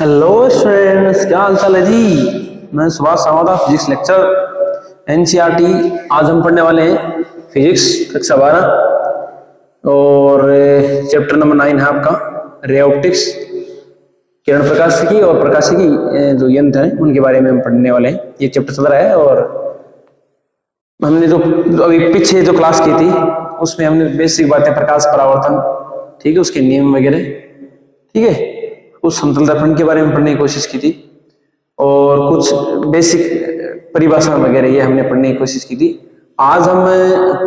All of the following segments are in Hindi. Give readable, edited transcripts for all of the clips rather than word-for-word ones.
हेलो स्टूडेंट्स, क्या हाल चाल है जी। मैं Subhash Sawant, physics lecture NCERT. आज हम पढ़ने वाले हैं फिजिक्स कक्षा 12 और चैप्टर नंबर 9 है आपका रे ऑप्टिक्स। किरण प्रकाशिकी और प्रकाशिकी जो यंत्र हैं उनके बारे में हम पढ़ने वाले हैं। ये चैप्टर चल रहा है और हमने जो अभी पीछे जो क्लास की थी उसमें हमने बेसिक बातें, प्रकाश परावर्तन, ठीक है, उसके नियम वगैरह, ठीक है, कुछ समतल दर्पण के बारे में पढ़ने की कोशिश की थी और कुछ बेसिक परिभाषा वगैरह ये हमने पढ़ने की कोशिश की थी। आज हम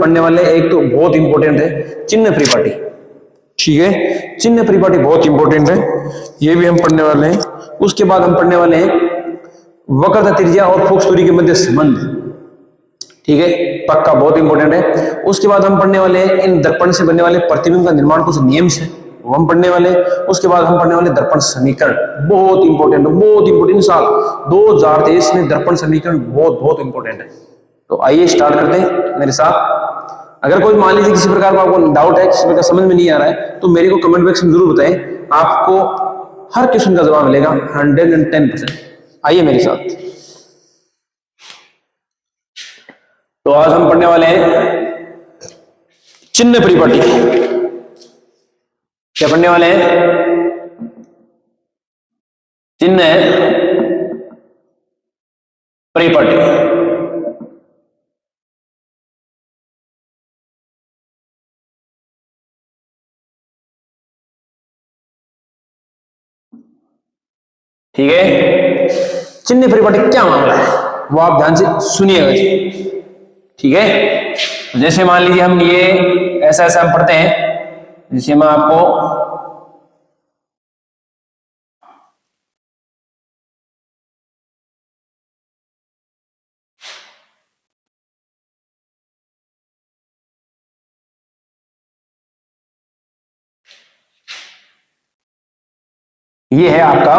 पढ़ने वाले एक तो बहुत इंपॉर्टेंट है चिन्ह परिपाटी, ठीक है, चिन्ह परिपाटी बहुत इंपॉर्टेंट है, ये भी हम पढ़ने वाले हैं। उसके बाद हम पढ़ने वाले हैं वक्रता त्रिज्या और फोकस दूरी के मध्य संबंध, ठीक है, पक्का बहुत इंपॉर्टेंट है। उसके बाद हम पढ़ने वाले हैं इन दर्पण से बनने वाले प्रतिबिंब का निर्माण कुछ नियम से, वो हम पढ़ने वाले। उसके बाद हम पढ़ने वाले दर्पण समीकरण, बहुत इंपॉर्टेंट है, बहुत इंपॉर्टेंट। साल 2023 में दर्पण समीकरण बहुत बहुत इंपॉर्टेंट है। तो आइए स्टार्ट करते हैं मेरे साथ। अगर कोई मान लीजिए किसी प्रकार का आपको डाउट है, किसी प्रकार समझ में नहीं आ रहा है, तो मेरे को कमेंट बॉक्स में जरूर बताएं, आपको हर क्वेश्चन का जवाब मिलेगा 110%। आइए मेरे साथ। तो आज हम पढ़ने वाले हैं चिन्ह परिपाटी। क्या पढ़ने वाले हैं? चिन्ह परिपाटी। ठीक है, चिन्ह परिपाटी क्या मामला है वो आप ध्यान से सुनिएगा जी, ठीक है। जैसे मान लीजिए हम ये ऐसा ऐसा हम पढ़ते हैं, जिसे मैं आपको ये है आपका,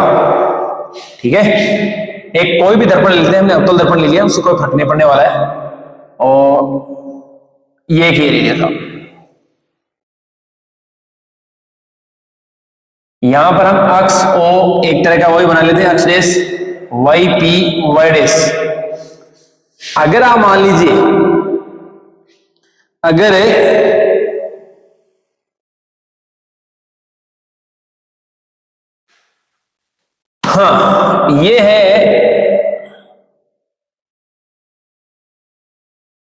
ठीक है, एक कोई भी दर्पण लेते हैं, हमने अवतल दर्पण ले लिया, उससे कोई फर्क नहीं पड़ने वाला है, और ये एक ले लिया था। यहां पर हम अक्ष ओ एक तरह का वही बना लेते हैं, अक्ष dash y p y dash. अगर आप मान लीजिए अगर हाँ ये है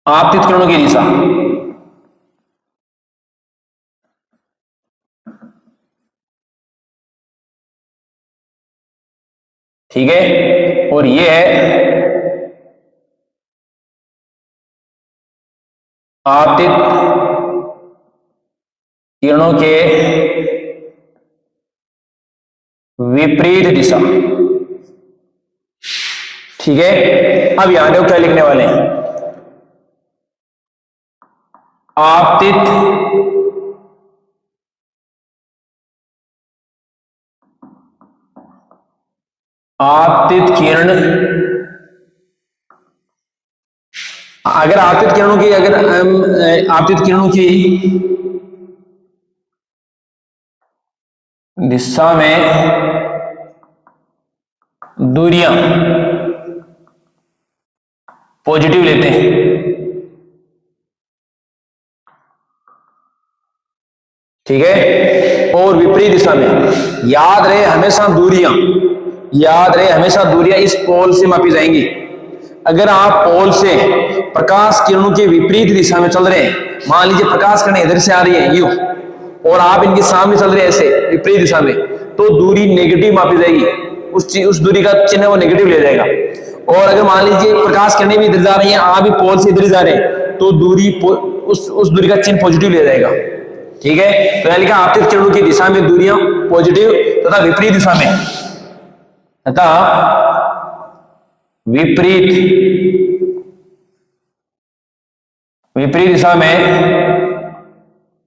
आपतित किरणों की दिशा, ठीक है, और ये है आपतित किरणों के विपरीत दिशा, ठीक है। अब यहां देखो क्या लिखने वाले हैं, आपतित किरण, अगर आपतित किरणों की, अगर आपतित किरणों की दिशा में दूरियां पॉजिटिव लेते हैं, ठीक है, और विपरीत दिशा में, याद रहे हमेशा दूरियां इस पोल से मापी जाएंगी। अगर आप पोल से प्रकाश किरणों के विपरीत दिशा में चल रहे हैं, मान लीजिए प्रकाश किरणें इधर से आ रही है यूं, और आप इनके सामने चल रहे हैं ऐसे विपरीत दिशा में, तो दूरी नेगेटिव मापी जाएगी, उस दूरी का चिन्ह वो नेगेटिव ले जाएगा। और अगर मान लीजिए प्रकाश किरणें भी इधर जा रही हैं, आप भी पोल से इधर जा रहे हैं, तो दूरी उस दूरी का चिन्ह पॉजिटिव ले जाएगा, ठीक है। तो लिखा आपतित किरणों की दिशा में दूरियां पॉजिटिव तथा विपरीत दिशा में, तथा विपरीत दिशा में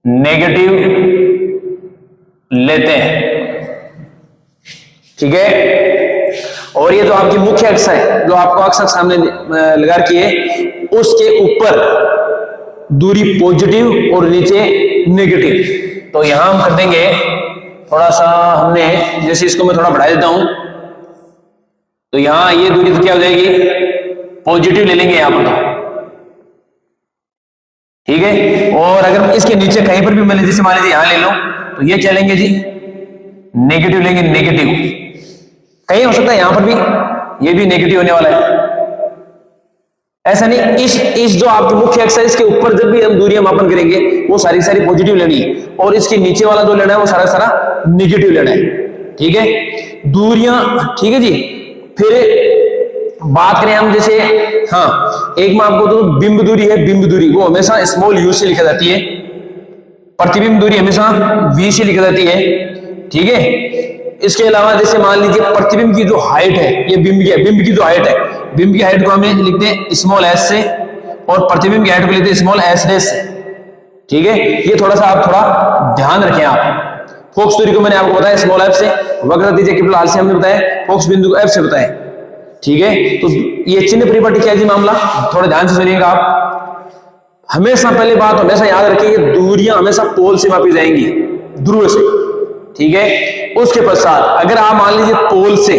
नेगेटिव लेते हैं, ठीक है। और ये जो आपकी मुख्य अक्ष है, जो आपको अक्ष सामने लगा रखी है, उसके ऊपर दूरी पॉजिटिव और नीचे नेगेटिव। तो यहां हम कर देंगे थोड़ा सा हमने, जैसे इसको मैं थोड़ा बढ़ा देता हूं, तो यहां ये दूरी तो क्या हो जाएगी, पॉजिटिव ले लेंगे यहां पर, तो ठीक है। और अगर इसके नीचे कहीं पर भी मैं जैसे मान लीजिए यहां ले लो, तो ये क्या लेंगे जी, नेगेटिव लेंगे, नेगेटिव। कहीं हो सकता है यहां पर भी ये भी नेगेटिव होने वाला है, ऐसा नहीं। इस जो आपकी मुख्य एक्साइज के ऊपर जब भी हम दूरियां मापन करेंगे वो सारी सारी पॉजिटिव लेनी है, और इसके नीचे वाला जो लेना है वो सारा सारा नेगेटिव लेना है, ठीक है। दूरियां, ठीक है जी। फिर बात करें हम जैसे, हाँ एक मैं आपको तो बिंब दूरी है, बिंब दूरी वो हमेशा स्मॉल यू से लिखी जाती है, प्रतिबिंब दूरी हमेशा वी से लिखी जाती है, ठीक है। इसके अलावा जैसे मान लीजिए प्रतिबिंब की जो हाइट है, ये बिंब की जो हाइट है, बिंब की हाइट को हमें लिखते हैं स्मॉल एस से, और प्रतिबिंब की हाइट को लिखते हैं स्मॉल एस डैश से, ठीक है। ये थोड़ा सा आप थोड़ा ध्यान रखें। आप फोकस दूरी को मैंने आपको बताया स्मॉल एफ से, वक्रता त्रिज्या कैपिटल आर से हमने बताया, फोकस बिंदु को एफ से बताया, ठीक है। तो ये चिन्ह परिपाटी क्या है जी मामला, थोड़ा ध्यान से सुनिएगा आप। हमेशा पहले बात हमेशा याद रखिए, दूरियां हमेशा पोल से मापी जाएंगी, ध्रुव से, ठीक है। उसके पश्चात अगर आप मान लीजिए पोल से,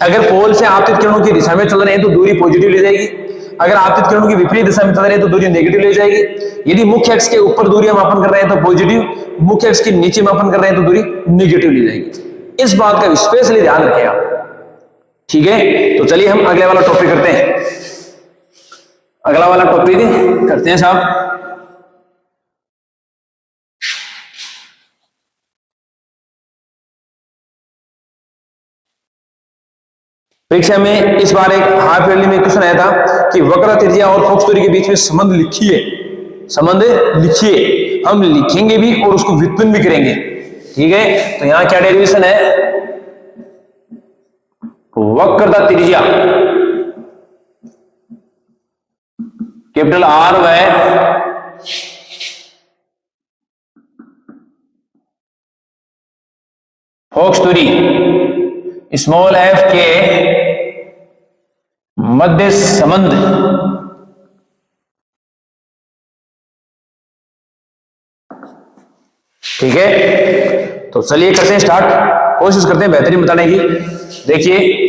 अगर पोल से आपतित किरणों की दिशा में चल रहे हैं तो दूरी पॉजिटिव ले जाएगी, अगर आपतित किरणों की विपरीत दिशा में चल रहे हैं तो दूरी नेगेटिव ले जाएगी। यदि मुख्य अक्ष के ऊपर दूरी मापन कर रहे हैं तो पॉजिटिव, मुख्य अक्ष के नीचे मापन कर रहे हैं तो दूरी नेगेटिव ले जाएगी। इस बात का स्पेशली ध्यान रखें आप, ठीक है। तो चलिए हम अगले वाला टॉपिक करते हैं, अगला वाला टॉपिक करते हैं साहब। परीक्षा में इस बार एक हाफ ईयरली में क्वेश्चन आया था कि वक्र त्रिज्या और फोकस दूरी के बीच में संबंध लिखिए, संबंध लिखिए। हम लिखेंगे भी और उसको व्युत्पन्न भी करेंगे, ठीक है। तो यहां क्या डेरिवेशन है, वक्रता त्रिज्या कैपिटल आर व फोकस दूरी स्मॉल एफ के मध्य संबंध, ठीक है। तो चलिए करते हैं स्टार्ट, कोशिश करते हैं बेहतरीन बताने की। देखिए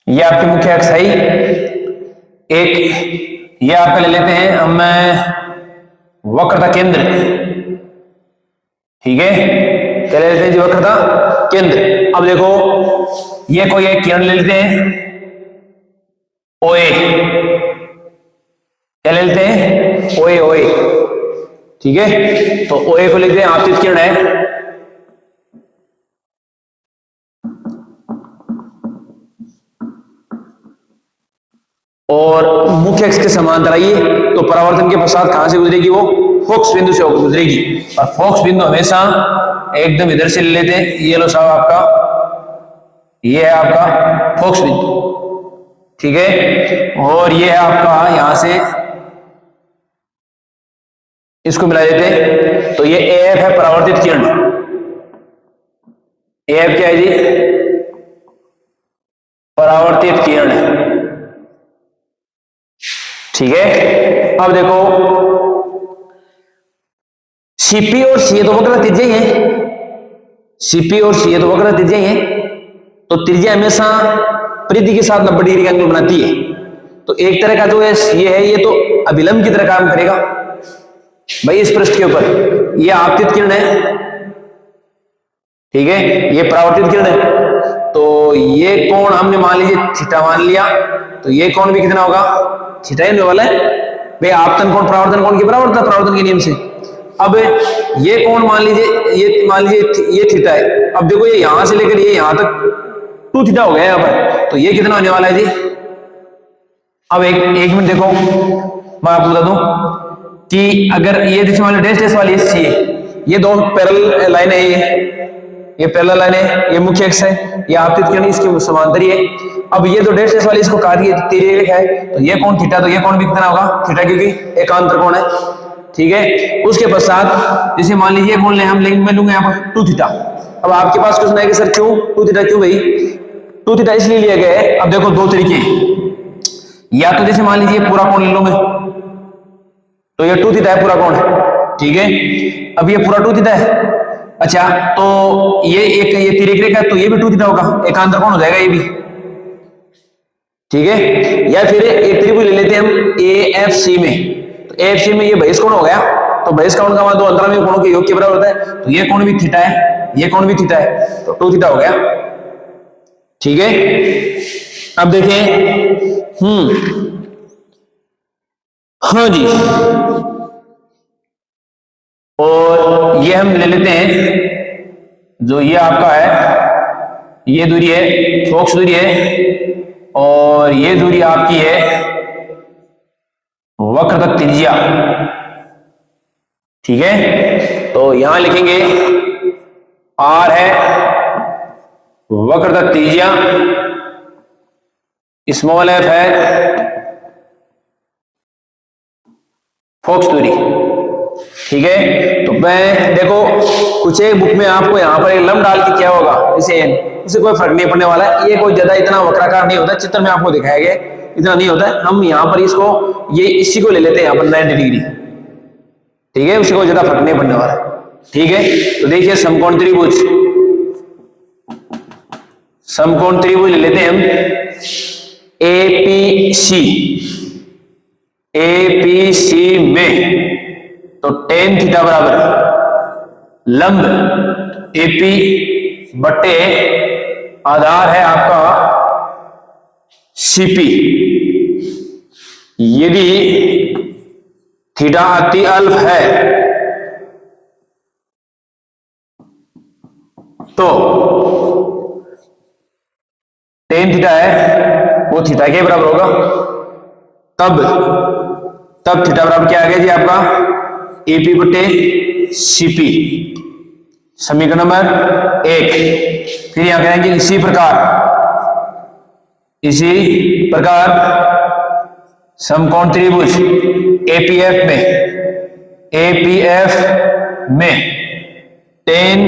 ये आपकी मुख्य अक्ष है, एक ये आपका ले लेते हैं हम वक्रता केंद्र, ठीक है। क्या ले लेते हैं जी, वक्रता केंद्र। अब देखो ये कोई एक किरण ले लेते हैं ओए, क्या ले लेते हैं ओए, ओए, ठीक है। तो ओए को लिखते हैं आपतित किरण है, और मुख्य अक्ष के समांतर आइए तो परावर्तन के पश्चात कहां से गुजरेगी, वो फोकस बिंदु से होकर गुजरेगी। और फोकस बिंदु हमेशा एकदम इधर से ले लेते हैं, ये लो साहब आपका, ये है आपका फोकस बिंदु, ठीक है। और ये है आपका यहां से इसको मिला देते हैं, तो ये एफ है परावर्तित किरण, एफ क्या है जी, परावर्तित किरण है, ठीक है। अब देखो सीपी और सी तो वक्र त्रिज्या ही है, सीपी और सी तो वक्र त्रिज्या ही है। तो त्रिज्या हमेशा परिधि के साथ 90 डिग्री का एंगल बनाती है। तो एक तरह का जो है ये है, ये तो अभिलंब की तरह काम करेगा भाई इस पृष्ठ के ऊपर। ये आपतित किरण है, ठीक है, ये परावर्तित किरण है। तो ये कोण हमने मान लीजिए थीटा मान लिया, तो ये कोण भी कितना होगा, थीटा ही होने वाला है भाई। आपतन कोण परावर्तन कोण की बराबर होता है परावर्तन के नियम से। अब ये कोण मान लीजिए, ये थीटा है। अब देखो ये यहां से लेकर ये यहां तक 2 थीटा हो गया यहाँ पर, तो ये कितना होने वाला है जी। अब एक मिनट देखो, मैं आपको बता दूं कि अगर ये जैसे मान लो डैश डैश वाली एस है, ये दो पैरेलल लाइन है, ये पैरेलल लाइन है, ये मुख्य अक्ष है, ये आपतित किरण इसके समांतर ही है। अब ये जो डैश डैश वाली इसको काट दिए तिर्यक है, तो ये कोण थीटा, तो ये कोण भी कितना होगा थीटा, क्योंकि एकांतर कोण है। ठीक है। उसके पश्चात जैसे मान लीजिए कौन ले हम लेंगे, मैं लूंगा यहाँ पर 2 थीटा। अब आपके पास क्वेश्चन आएगा सर क्यों 2 थीटा, क्यों भाई 2 थीटा इसलिए लिया गया है। अब देखो दो तरीके, या तो जैसे मान लीजिए पूरा कोण ले लो मैं, तो ये 2 थीटा है पूरा कोण, ठीक है। अब ये पूरा 2 थीटा है, अच्छा तो ये एक ये तिर्यक रेखा तो ये भी 2 थीटा होगा, एकांतर कोण हो जाएगा ये भी, ठीक है। या फिर एक त्रिभुज ले लेते हैं हम AFC में, तो AFC में ये बहिष कोण हो गया, तो बहिष कोण का मान दो अंतरामी कोणों के योग के बराबर होता है, तो ये कोण भी थीटा है, ये कोण भी थीटा है, तो 2 थीटा हो गया, ठीक है। अब देखें हाँ जी, और ये हम ले लेते हैं जो ये आपका है, ये दूरी है फोकस दूरी है, और ये दूरी आपकी है वक्रता त्रिज्या, ठीक है। तो यहां लिखेंगे R है वक्रता त्रिज्या, स्मॉल f है फोकस दूरी, ठीक है। तो मैं देखो कुछ एक बुक में आपको यहाँ पर एक लंब डाल के क्या होगा इसे इससे कोई फर्क नहीं पड़ने वाला है, ये कोई ज्यादा इतना वक्राकार नहीं होता, चित्र में आपको दिखाया गया इतना नहीं होता है। हम यहाँ पर इसको ये इसी को ले लेते हैं यहाँ पर 90 डिग्री, ठीक है, उससे कोई ज्यादा फर्क नहीं पड़ने वाला है, ठीक है। तो देखिए समकोण त्रिभुज, समकोण त्रिभुज ले लेते हैं हम APC में, तो tan थीटा बराबर लंब AP बटे आधार है आपका CP, यदि थीटा अति अल्प है तो tan थीटा है वो थीटा के बराबर होगा, तब थीटा बराबर क्या आ गया जी आपका AP बटे CP, समीकरण नंबर 1। फिर यहां कहेंगे इसी प्रकार समकोण त्रिभुज APF में tan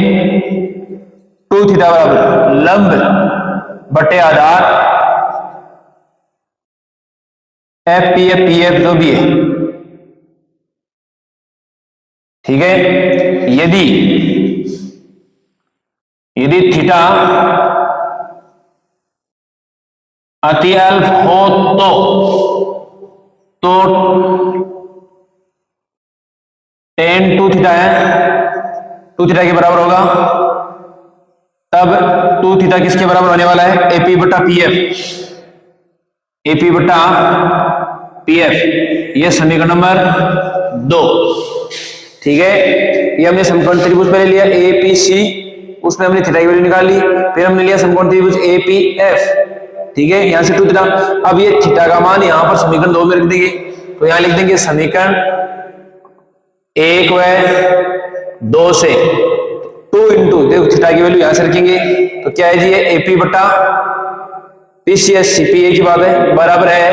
2 थीटा बराबर लंब बटे आधार FPF जो भी है, ठीक है। यदि थीटा अति अल्प हो तो tan 2 थीटा है 2 थीटा के बराबर होगा, तब 2 थीटा किसके बराबर होने वाला है AP बटा PF, ये समीकरण नंबर 2, ठीक है। ये हमने समकोण त्रिभुज पहले लिया APC, उसमें हमने थीटा की वैल्यू निकाल ली, फिर हमने लिया समकोण त्रिभुज APF, ठीक है, यहां से 2 थीटा। अब ये थीटा का मान यहां पर समीकरण 2 में रख देंगे, तो यहां लिख देंगे समीकरण 1 व 2 से 2 इंटू देखो थीटा की वैल्यू यहां से रखेंगे, तो क्या है जी ये AP बटा PCS CP की बात है, बराबर है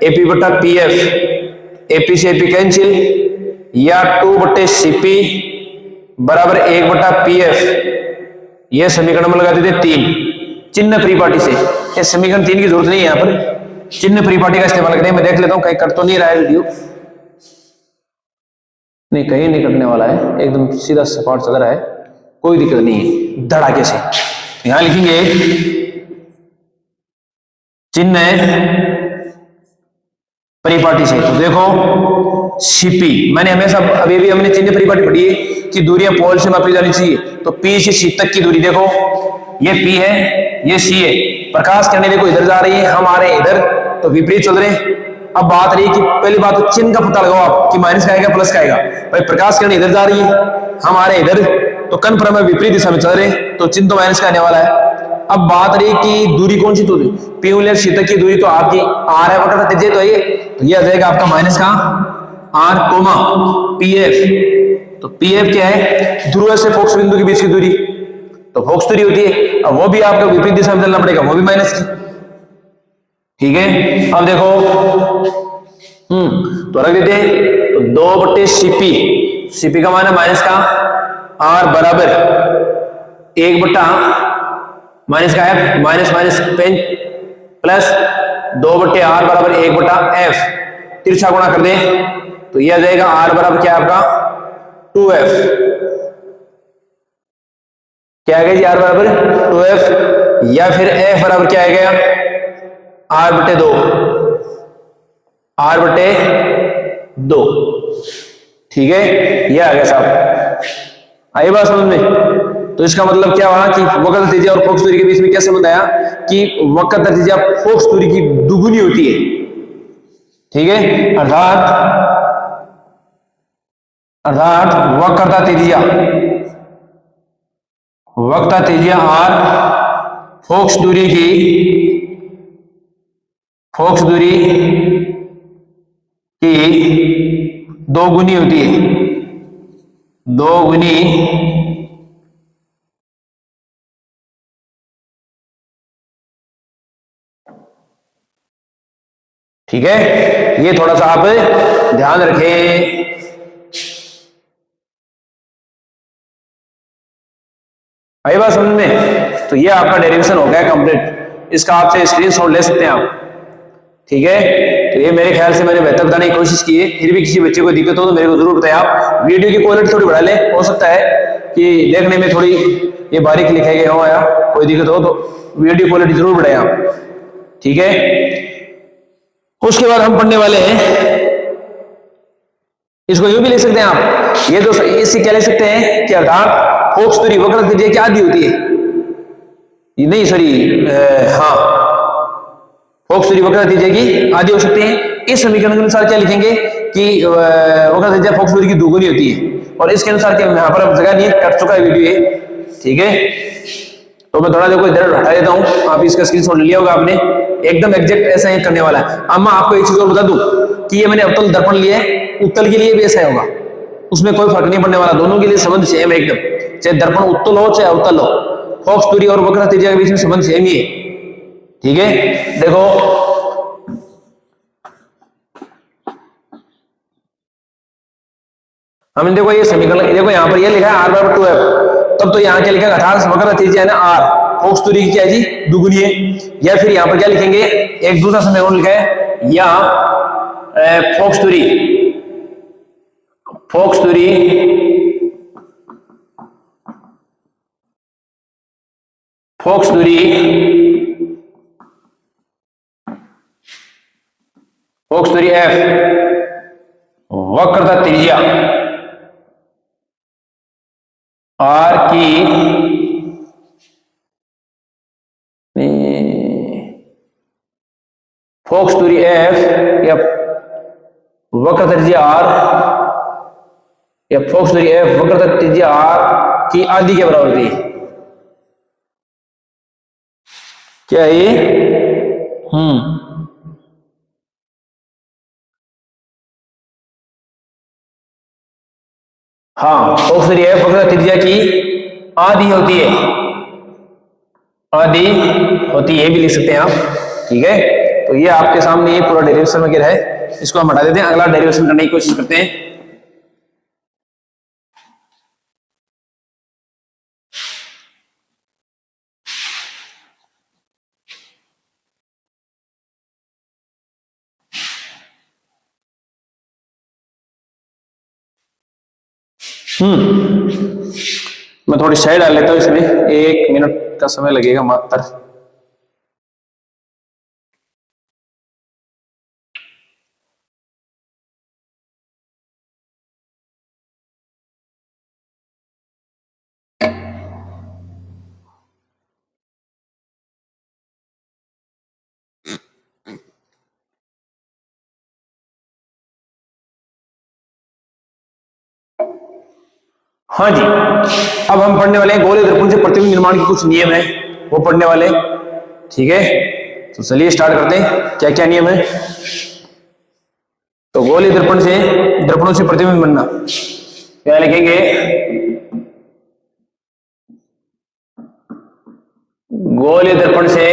AP बटा PF, AP से AP कैंसिल, या 2 बटे CP बराबर 1 बटा PF, यह समीकरण में लगा देते 3 चिन्ह परिपाटी से। इस समीकरण 3 की जरूरत नहीं है, यहाँ पर चिन्ह परिपाटी का इस्तेमाल करें। मैं देख लेता हूं कहीं कर तो नहीं रहा है वीडियो, नहीं कहीं नहीं कटने वाला है, एकदम सीधा सपाट चल रहा है, कोई दिक्कत नहीं है धड़ाके से। यहां लिखेंगे चिन्ह परिपाटी से, तो देखो CP मैंने हमेशा अभी भी हमने चिन्ह परिपाटी पढ़ी है कि दूरियां पोल से मापी जानी चाहिए, तो P से C तक की दूरी देखो, ये P है ये C है, प्रकाश किरणें देखो इधर जा रही है, हम आ रहे हैं इधर, तो विपरीत चल रहे हैं। अब बात रही कि पहली बात तो चिन्ह का पता लगाओ आप कि माइनस का आएगा प्लस का आएगा, भाई प्रकाश किरणें इधर जा रही है, हम आ रहे हैं इधर, तो कन्फर्म है विपरीत दिशा में चल रहे हैं, तो चिन्ह तो माइनस का आने वाला है। अब बात रही कि दूरी कौन सी दूरी, P और C तक की दूरी तो आपकी R है वक्रता त्रिज्या, तो ये आ जाएगा आपका माइनस का R कोमा PF, तो PF क्या है ध्रुव से फोकस बिंदु के बीच की दूरी, तो फोकस दूरी होती है, अब वो भी आपको विपरीत दिशा में चलना पड़ेगा, वो भी माइनस की, ठीक है। अब देखो तो रख देते हैं, तो 2/Cp, Cp का मान है माइनस का R बराबर 1/, माइनस का F, minus minus pen plus 2/R बराबर 1/F, तिरछा गुणा कर दें तो यह आ जाएगा R बराबर क्या आपका 2F, क्या आ गया जी R बराबर 2F, या फिर F बराबर क्या आ गया R/2, R/2, ठीक है, यह आ गया साहब, आई बात समझ में। तो इसका मतलब क्या हुआ कि वक्रता त्रिज्या और फोकस दूरी के बीच में क्या संबंध आया कि वक्रता त्रिज्या फोकस दूरी की दुगुनी होती है, ठीक है, अर्थात वक्रता त्रिज्या R फोकस दूरी की दो गुनी होती है, दो गुनी ठीक है, ये थोड़ा सा आप ध्यान रखें। आई बात समझ में। तो ये आपका डेरिवेशन हो गया कंप्लीट, इसका आपसे स्क्रीनशॉट ले सकते हैं आप, ठीक है। तो ये मेरे ख्याल से मैंने बेहतर बताने की कोशिश की है, फिर भी किसी बच्चे को दिक्कत हो तो मेरे को जरूर बताएं आप। वीडियो की क्वालिटी थोड़ी बढ़ा लें, हो सकता है कि देखने में थोड़ी ये बारीक लिखे गए हो या कोई दिक्कत हो तो वीडियो क्वालिटी जरूर बढ़ाएं आप, ठीक है। उसके बाद हम पढ़ने वाले हैं, इसको यूं भी लिख सकते हैं आप, ये तो इससे क्या लिख सकते हैं कि अर्थात फोकस दूरी वक्रता त्रिज्या की आधी होती है, नहीं सॉरी, हाँ, फोकस दूरी वक्रता त्रिज्या की आधी हो सकती है। इस समीकरण के अनुसार क्या लिखेंगे कि वक्रता त्रिज्या फोकस दूरी की दोगुनी होती है, और इसके अनुसार क्या, यहाँ पर अब जगह नहीं है, कट चुका है वीडियो ये, ठीक है। तो मैं थोड़ा देखो इधर हटा देता हूँ, आप इसका स्क्रीनशॉट लिया होगा आपने, एकदम एग्जैक्ट ऐसा ही करने वाला है। अब मैं आपको एक चीज और बता दूं कि ये मैंने अवतल दर्पण लिए, उत्तल के लिए भी ऐसा होगा, उसमें कोई फर्क नहीं पड़ने वाला, दोनों के लिए संबंध सेम है एकदम, चाहे दर्पण उत्तल हो चाहे अवतल हो, फोकस दूरी और वक्रता त्रिज्या के बीच में संबंध सेम ही है, ठीक है। देखो हमने देखो ये समीकरण, देखो यहाँ पर ये लिखा है R बराबर 2F, तब तो यहाँ क्या लिखा है, अर्थात वक्रता त्रिज्या है ना R, फोकस दूरी की क्या है जी दुगुनी है, या फिर यहाँ पर क्या लिखेंगे, एक दूसरा समीकरण लिखा है, या फोकस दूरी फोकस दूरी F वक्रता त्रिज्या R की फोकस दूरी F या वक्रता त्रिज्या R या फोकस दूरी F वक्रता त्रिज्या R की आधी के बराबर थी, क्या है ये, हाँ, फोकस दूरी F वक्रता त्रिज्या की आधी होती है, आधी होती है भी लिख सकते हैं आप, ठीक है। तो ये आपके सामने ये पूरा डेरिवेशन वगैरह है, इसको हम हटा देते हैं, अगला डेरिवेशन करने की कोशिश करते हैं। मैं थोड़ी शाई डाल लेता हूं इसमें, 1 मिनट का समय लगेगा मात्र। हाँ जी, अब हम पढ़ने वाले हैं गोले दर्पण से प्रतिबिंब निर्माण के कुछ नियम है, वो पढ़ने वाले, ठीक है। तो चलिए स्टार्ट करते हैं, क्या क्या नियम है। तो गोले दर्पणों से प्रतिबिंब बनना, क्या लिखेंगे, गोले दर्पण से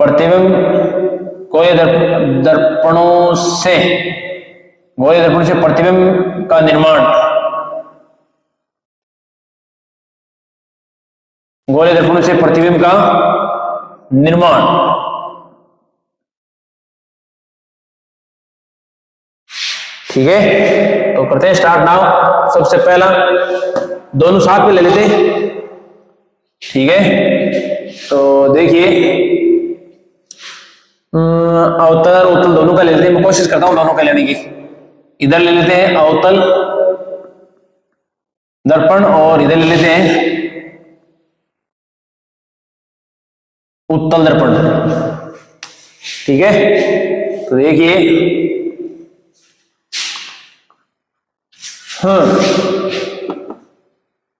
प्रतिबिंब गोलीय दर्पणों से प्रतिबिंब का निर्माण, गोलीय दर्पणों से प्रतिबिंब का निर्माण। ठीक है, तो करते हैं स्टार्ट नाउ। सबसे पहला दोनों साथ में ले लेते हैं। ठीक है, तो देखिए अवतल उत्तल दोनों का ले लेते हैं। मैं कोशिश करता हूं दोनों का लेने की। इधर ले लेते हैं अवतल दर्पण और इधर ले लेते हैं उत्तल दर्पण। ठीक है, तो देखिए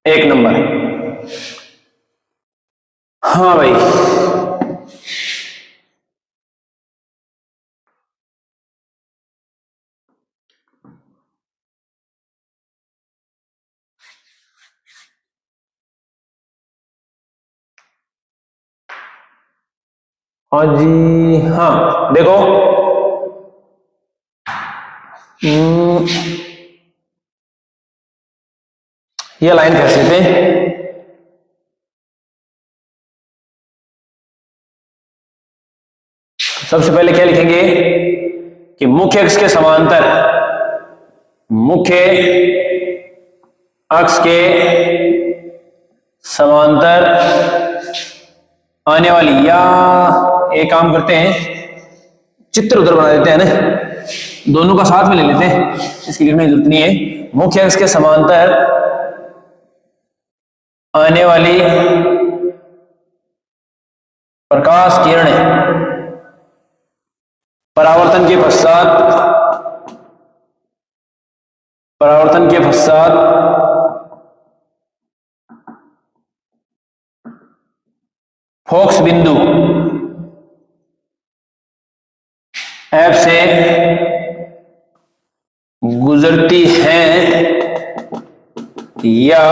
एक नंबर। हाँ भाई, हाँ जी, हाँ देखो ये लाइन कैसे लेते हैं। सबसे पहले क्या लिखेंगे कि मुख्य अक्ष के समांतर, मुख्य अक्ष के समांतर आने वाली, या एक काम करते हैं चित्र उधर बना देते हैं ना, दोनों का साथ में ले लेते हैं, इसकी लिखने की जरूरत नहीं है। मुख्य अक्ष के समांतर आने वाली प्रकाश किरणें परावर्तन के पश्चात फोकस बिंदु F से गुजरती हैं या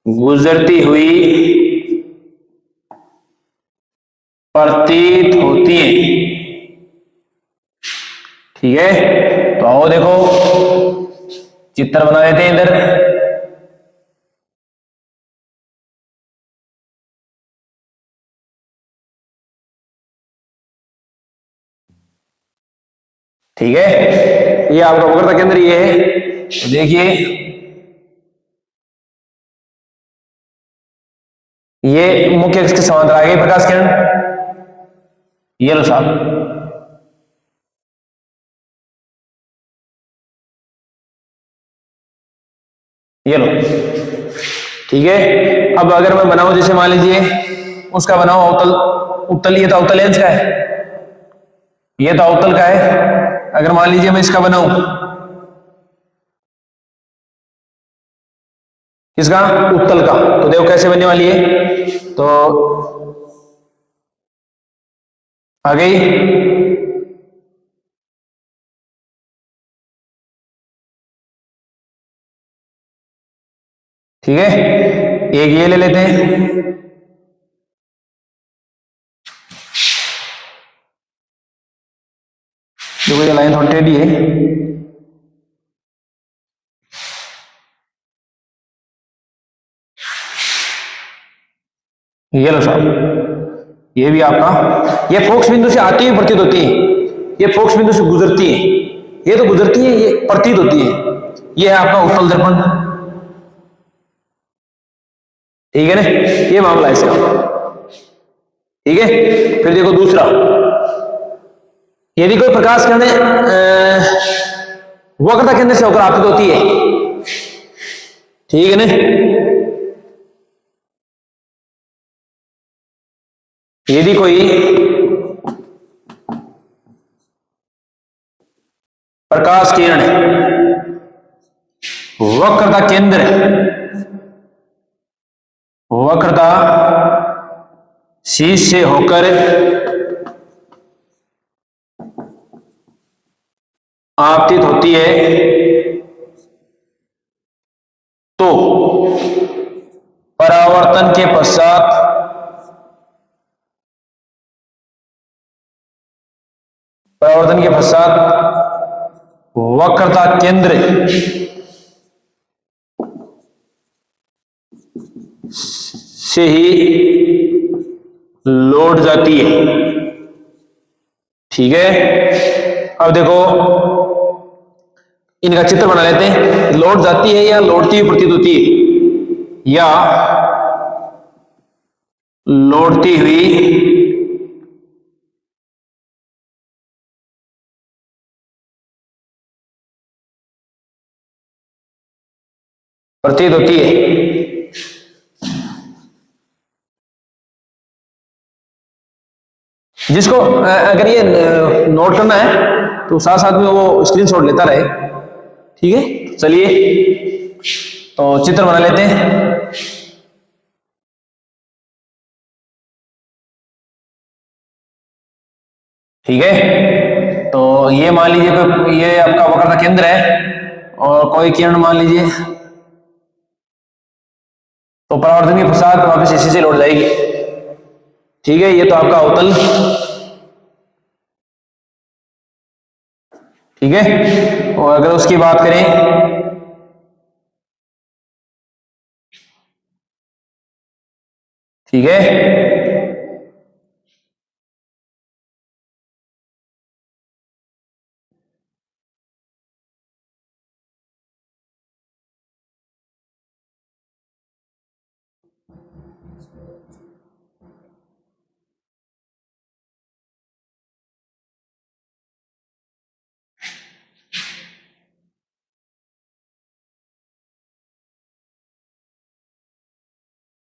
गुजरती हुई प्रतीत होती है। ठीक है, तो आओ देखो चित्र बना देते हैं इधर। ठीक है, ये आपका वक्रता केंद्र ये है। तो देखिए ये मुख्य अक्ष के समांतर आ गई प्रकाश किरण। ये लो साहब, ये लो। ठीक है, अब अगर मैं बनाऊं, जैसे मान लीजिए उसका बनाओ अवतल, उत्तल, ये तो अवतल लेंस का है, ये तो अवतल का है। अगर मान लीजिए मैं इसका बनाऊं, इसका उत्तल का, तो देखो कैसे बनने वाली है। तो आ गई, ठीक है। एक ये ले लेते हैं, देखो ये लाइन थोड़ी टेढ़ी है। ये लो साहब, ये भी आपका, ये फोकस बिंदु से आती हुई प्रतीत होती है, ये फोकस बिंदु से गुजरती है, ये तो गुजरती है, ये प्रतीत होती है। ये है आपका उत्तल दर्पण। ठीक है ना, ये मामला है इसका। ठीक है, फिर देखो दूसरा, यदि कोई प्रकाश किरणें वक्रता केंद्र से होकर आपतित होती है, ठीक है ना, यदि कोई प्रकाश किरण वक्रता केंद्र, वक्रता शीर्ष से होकर आपतित होती है, तो परावर्तन के पश्चात परावर्तन के पश्चात वक्रता केंद्र से ही लौट जाती है। ठीक है, अब देखो इनका चित्र बना लेते हैं। लौट जाती है या लौटती हुई प्रतीत होती है, या लौटती हुई प्रतीत होती है। जिसको अगर ये नोट करना है तो साथ साथ में वो स्क्रीनशॉट लेता रहे। ठीक है, चलिए तो चित्र बना लेते हैं। ठीक है, तो ये मान लीजिए ये आपका वक्रता केंद्र है और कोई किरण मान लीजिए, तो परावर्तन के पश्चात वापस इसी से लौट जाएगी। ठीक है, ये तो आपका अवतल। ठीक है, और अगर उसकी बात करें ठीक है,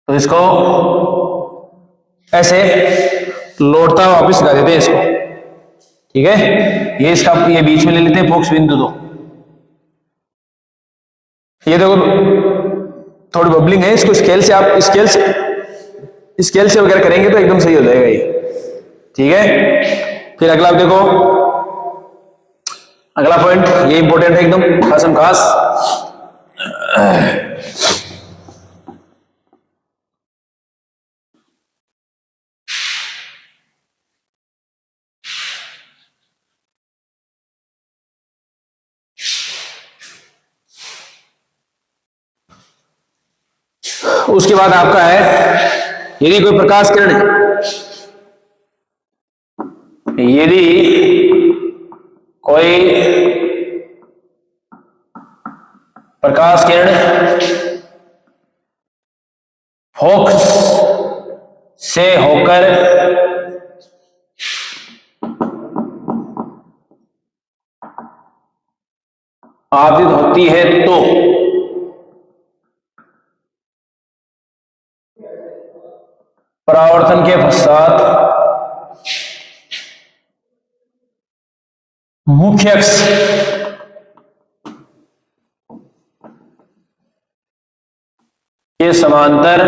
तो इसको ऐसे लौटता हुआ वापिस लगा देते हैं इसको। ठीक है, ये इसका ये बीच में ले लेते हैं फोकस बिंदु। दो ये देखो थोड़ी बबलिंग है, इसको स्केल से आप स्केल से वगैरह करेंगे तो एकदम सही हो जाएगा ये। ठीक है, फिर अगला आप देखो, अगला पॉइंट ये इंपॉर्टेंट है एकदम खासम खास। उसके बाद आपका है, यदि कोई प्रकाश किरण है, यदि कोई प्रकाश किरण फोकस से होकर आपतित होती है तो परावर्तन के पश्चात मुख्य अक्ष के समांतर,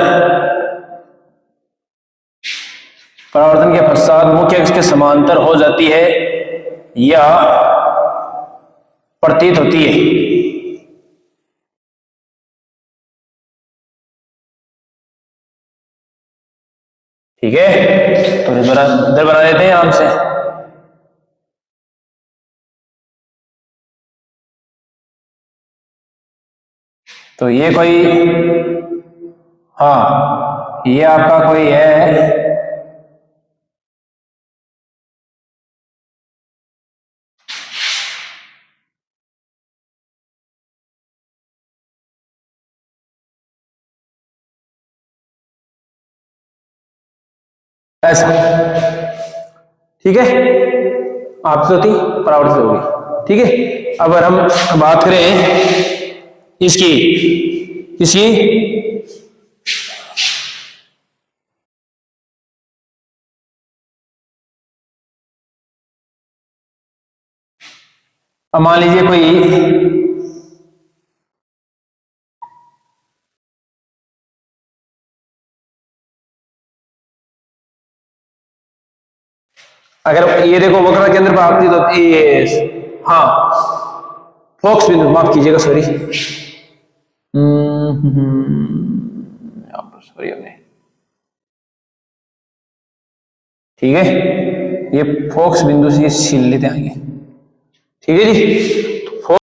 परावर्तन के पश्चात मुख्य अक्ष के समांतर हो जाती है या प्रतीत होती है। ठीक है, तो इधर बना देते हैं आराम से। तो ये कोई, हाँ ये आपका कोई है ऐसा। ठीक है, आपतित होती परावर्तित होगी। ठीक है, अब अगर हम बात करें इसकी किसी अब मान लीजिए कोई अगर ये देखो वक्र केंद्र पर आपतित होती है, हाँ फोकस बिंदु, माफ कीजिएगा सॉरी, सॉरी हमने। ठीक है, ये फोकस बिंदु से छीन लेते आएंगे। ठीक है जी।